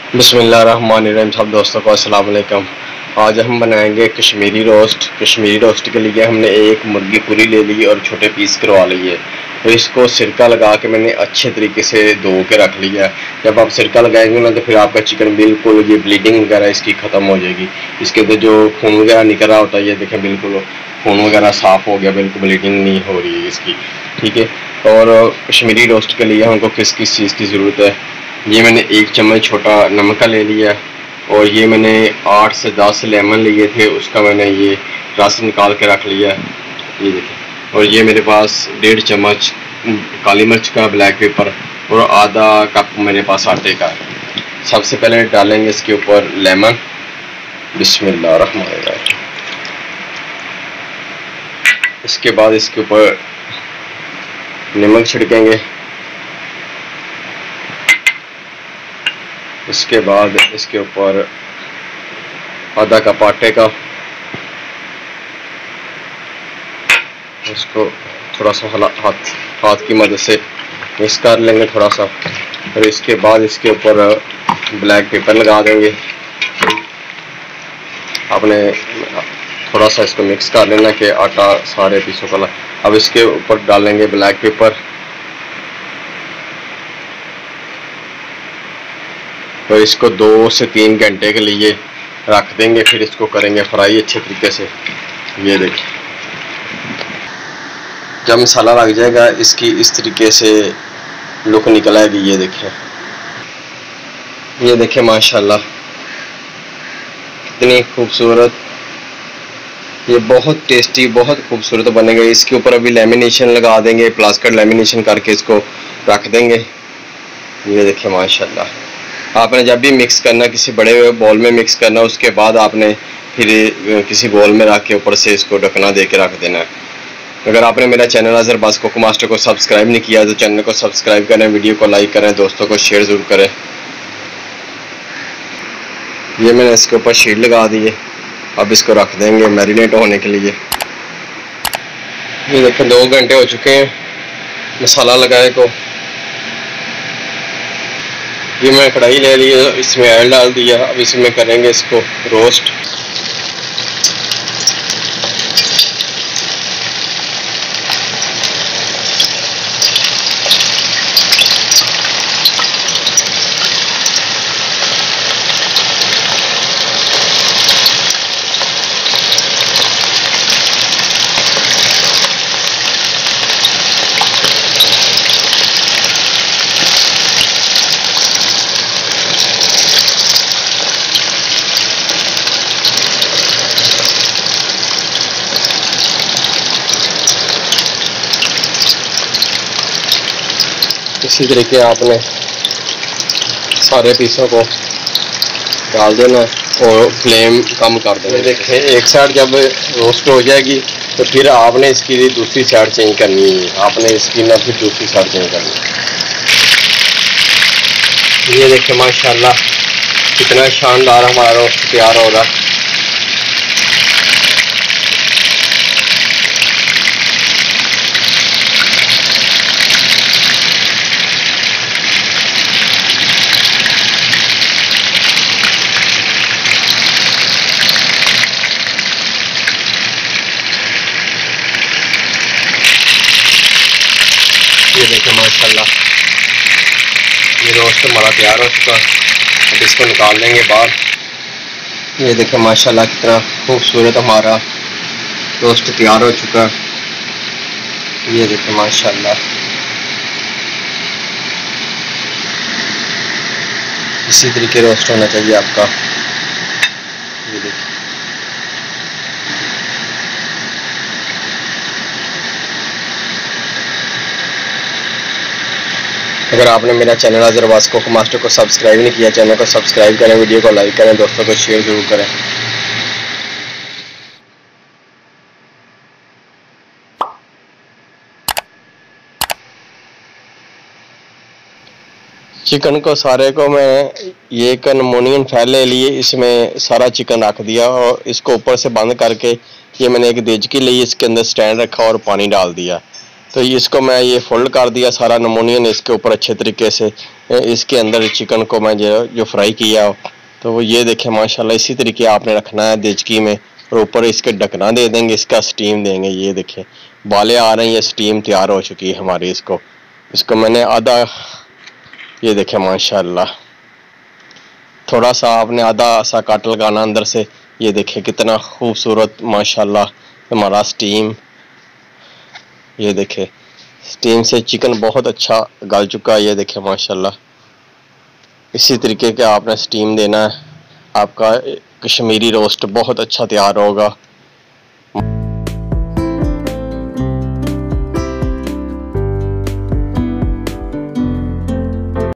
बिस्मिल्लाहिर्रहमानिर्रहीम। सब दोस्तों को अस्सलाम वालेकुम। आज हम बनाएंगे कश्मीरी रोस्ट। कश्मीरी रोस्ट के लिए हमने एक मुर्गी पूरी ले ली और छोटे पीस करवा लिए। तो इसको सिरका लगा के मैंने अच्छे तरीके से धो के रख लिया। जब आप सिरका लगाएंगे ना तो फिर आपका चिकन बिल्कुल ये ब्लीडिंग वगैरह इसकी ख़त्म हो जाएगी। इसके अंदर जो खून वगैरह निकल रहा होता है ये देखें बिल्कुल खून वगैरह साफ़ हो गया, बिल्कुल ब्लीडिंग नहीं हो रही है इसकी। ठीक है। और कश्मीरी रोस्ट के लिए हमको किस किस चीज़ की ज़रूरत है, ये मैंने 1 चम्मच छोटा नमक का ले लिया और ये मैंने 8 से 10 लेमन लिए थे, उसका मैंने ये रस निकाल के रख लिया, ये देखिए। और ये मेरे पास 1.5 चम्मच काली मिर्च का ब्लैक पेपर और आधा कप मेरे पास आटे का है। सबसे पहले डालेंगे इसके ऊपर लेमन। बिस्मिल्लाहिर्रहमानिर्रहीम। इसके बाद इसके ऊपर नमक छिड़केंगे। इसके बाद इसके ऊपर आधा कप आटे का, इसको थोड़ा सा हाथ की मदद से मिक्स कर लेंगे थोड़ा सा। और इसके बाद इसके ऊपर ब्लैक पेपर लगा देंगे। आपने थोड़ा सा इसको मिक्स कर लेना कि आटा सारे पीसों का। अब इसके ऊपर डालेंगे ब्लैक पेपर। तो इसको 2 से 3 घंटे के लिए रख देंगे, फिर इसको करेंगे फ्राई अच्छे तरीके से। ये देखिए, जब मसाला लग जाएगा इसकी इस तरीके से लुक निकल आएगी। ये देखिए, ये देखिए माशाल्लाह कितनी खूबसूरत, ये बहुत टेस्टी बहुत खूबसूरत बनेगा। इसके ऊपर अभी लेमिनेशन लगा देंगे, प्लास्टिक लेमिनेशन करके इसको रख देंगे। ये देखिए माशाल्लाह। आपने जब भी मिक्स करना किसी बड़े हुए बॉल में मिक्स करना, उसके बाद आपने फिर किसी बॉल में रख के ऊपर से इसको ढकना दे के रख देना है। अगर आपने मेरा चैनल अज़रबाज़ कुक मास्टर को सब्सक्राइब नहीं किया तो चैनल को सब्सक्राइब करें, वीडियो को लाइक करें, दोस्तों को शेयर ज़रूर करें। ये मैंने इसके ऊपर शीट लगा दी है। अब इसको रख देंगे मैरिनेट होने के लिए। ये देखें 2 घंटे हो चुके हैं मसाला लगाए को। ये मैं कढ़ाई ले ली, इसमें ऑयल डाल दिया। अब इसमें करेंगे इसको रोस्ट। इसी तरीके आपने सारे पीसों को डाल देना और फ्लेम कम कर देना। देखें एक साइड जब रोस्ट हो जाएगी तो फिर आपने इसकी दूसरी साइड चेंज करनी है। आपने इसकी ना फिर दूसरी साइड चेंज करनी है। ये देखें माशाल्लाह कितना शानदार हमारा रोस्ट तैयार हो रहा है। ये देखें माशाल्लाह ये रोस्ट हमारा तैयार हो चुका। अब इसको निकाल लेंगे बाहर। ये देखें माशाल्लाह कितना खूबसूरत हमारा रोस्ट तैयार हो चुका। ये देखें माशाल्लाह, इसी तरीके रोस्ट होना चाहिए आपका। ये देखिए, अगर आपने मेरा चैनल अज़रबाज़ कुक मास्टर को सब्सक्राइब नहीं किया, चैनल को सब्सक्राइब करें, वीडियो को लाइक करें, दोस्तों को शेयर ज़रूर करें। चिकन को सारे को मैं ये एक अल्मुनियम फैल ले लिए, इसमें सारा चिकन रख दिया और इसको ऊपर से बंद करके ये मैंने एक देचकी ली, इसके अंदर स्टैंड रखा और पानी डाल दिया। तो इसको मैं ये फोल्ड कर दिया सारा नमोनियन इसके ऊपर अच्छे तरीके से। इसके अंदर चिकन को मैं जो फ्राई किया, तो वो ये देखें माशाल्लाह इसी तरीके आपने रखना है देचकी में, और ऊपर इसके ढकना दे देंगे, इसका स्टीम देंगे। ये देखें बाले आ रहे हैं, ये स्टीम तैयार हो चुकी है हमारी। इसको मैंने आधा, ये देखें माशाल्लाह थोड़ा सा आपने आधा सा काट लगाना अंदर से। ये देखें कितना खूबसूरत माशाल्लाह हमारा स्टीम, ये देखें स्टीम से चिकन बहुत अच्छा गल चुका है। ये देखें माशाल्लाह इसी तरीके के आपने स्टीम देना है, आपका कश्मीरी रोस्ट बहुत अच्छा तैयार होगा।